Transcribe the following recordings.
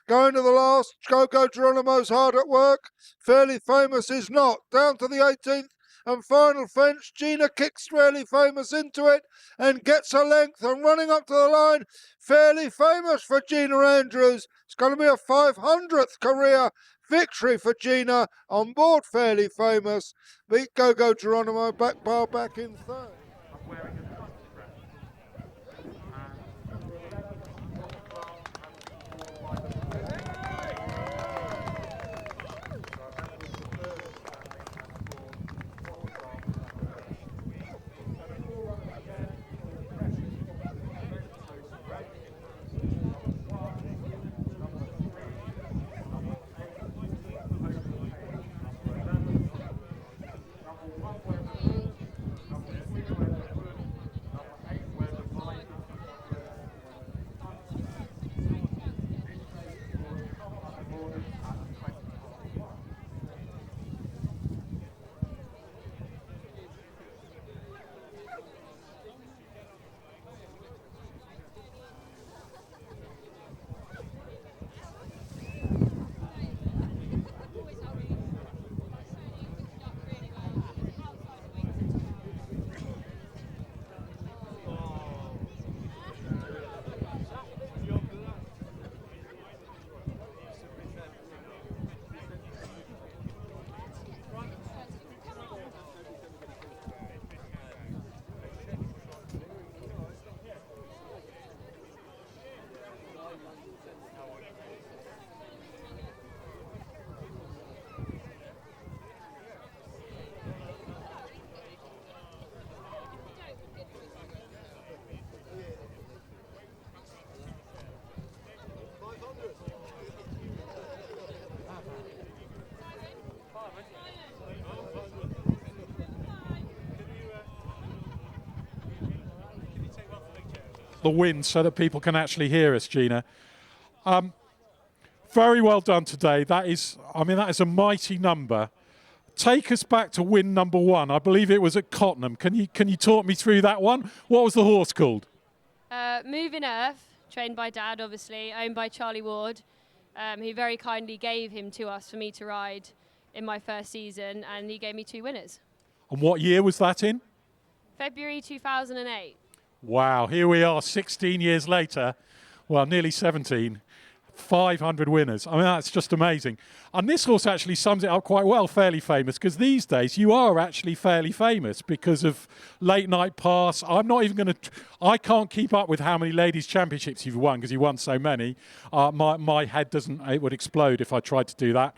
Going to the last, Go Geronimo's hard at work. Fairly Famous is not. Down to the 18th and final fence. Gina kicks Fairly Famous into it and gets a length and running up to the line. Fairly Famous for Gina Andrews. It's going to be a 500th career victory for Gina on board Fairly Famous. Beat Go Geronimo, back in third. The wind so that people can actually hear us, Gina. Very well done today. That is a mighty number. Take us back to win number one. I believe it was at Cottenham. Can you talk me through that one? What was the horse called? Moving Earth, trained by Dad, obviously, owned by Charlie Ward, who very kindly gave him to us for me to ride in my first season, and he gave me 2 winners. And what year was that in? February 2008. Wow, here we are 16 years later, well, nearly 17, 500 winners. I mean, that's just amazing. And this horse actually sums it up quite well, Fairly Famous, because these days you are actually fairly famous because of Late Night Pass. I'm not even going to, I can't keep up with how many ladies' championships you've won because you won so many. My head it would explode if I tried to do that.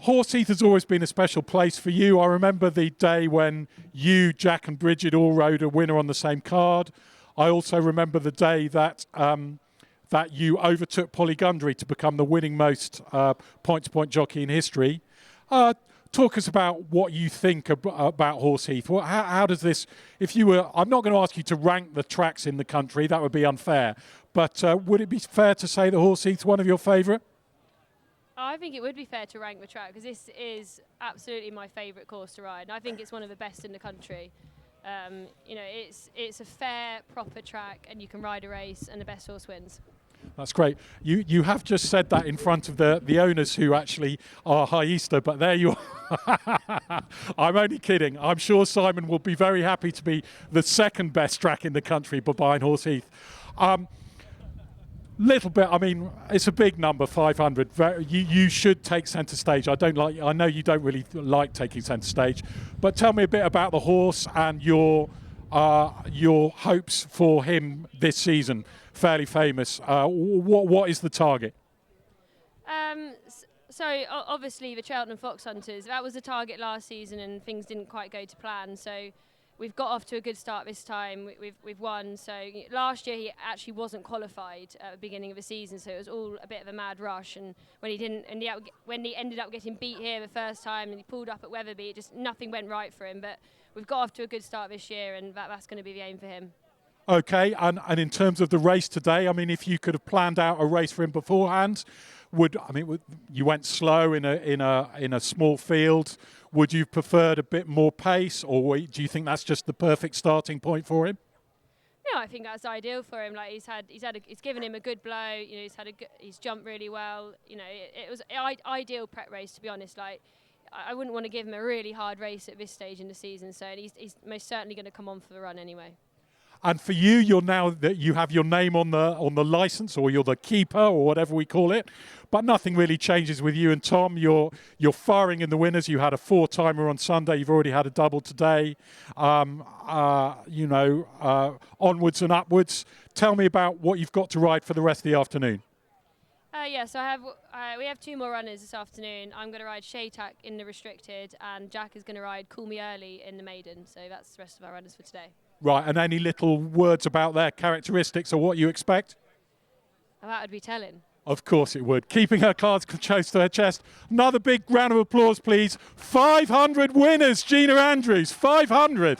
Horseheath has always been a special place for you. I remember the day when you, Jack and Bridget all rode a winner on the same card. I also remember the day that that you overtook Polly Gundry to become the winning most point-to-point jockey in history. Talk us about what you think about Horseheath. How does this, if you were, I'm not going to ask you to rank the tracks in the country, that would be unfair, but would it be fair to say that Horseheath's one of your favourite? I think it would be fair to rank the track because this is absolutely my favourite course to ride, and I think it's one of the best in the country. You know, it's a fair, proper track, and you can ride a race, and the best horse wins. That's great. You have just said that in front of the owners who actually are High Easter, but there you are. I'm only kidding. I'm sure Simon will be very happy to be the second best track in the country behind Horseheath. Little bit, I mean, it's a big number, 500. You should take centre stage. I know you don't really like taking centre stage, but tell me a bit about the horse and your hopes for him this season. Fairly Famous. What is the target? So obviously the Cheltenham Fox Hunters, that was the target last season, and things didn't quite go to plan. So we've got off to a good start this time. We've won. So last year he actually wasn't qualified at the beginning of the season, so it was all a bit of a mad rush. And when he ended up getting beat here the first time, and he pulled up at Wetherby, nothing went right for him. But we've got off to a good start this year, and that's going to be the aim for him. Okay, and in terms of the race today, I mean, if you could have planned out a race for him beforehand, you went slow in a small field. Would you have preferred a bit more pace, or do you think that's just the perfect starting point for him? No, I think that's ideal for him. Like it's given him a good blow. You know, he's jumped really well. You know, it was ideal prep race, to be honest. Like, I wouldn't want to give him a really hard race at this stage in the season. So he's most certainly going to come on for the run anyway. And for you, you're now that you have your name on the license, or you're the keeper, or whatever we call it. But nothing really changes with you and Tom. You're firing in the winners. You had a 4-timer on Sunday. You've already had a double today. You know, onwards and upwards. Tell me about what you've got to ride for the rest of the afternoon. Yeah, so we have 2 more runners this afternoon. I'm going to ride Shaytak in the restricted, and Jack is going to ride Call Me Early in the maiden. So that's the rest of our runners for today. Right, and any little words about their characteristics or what you expect? That would be telling. Of course it would. Keeping her cards close to her chest. Another big round of applause, please. 500 winners, Gina Andrews. 500.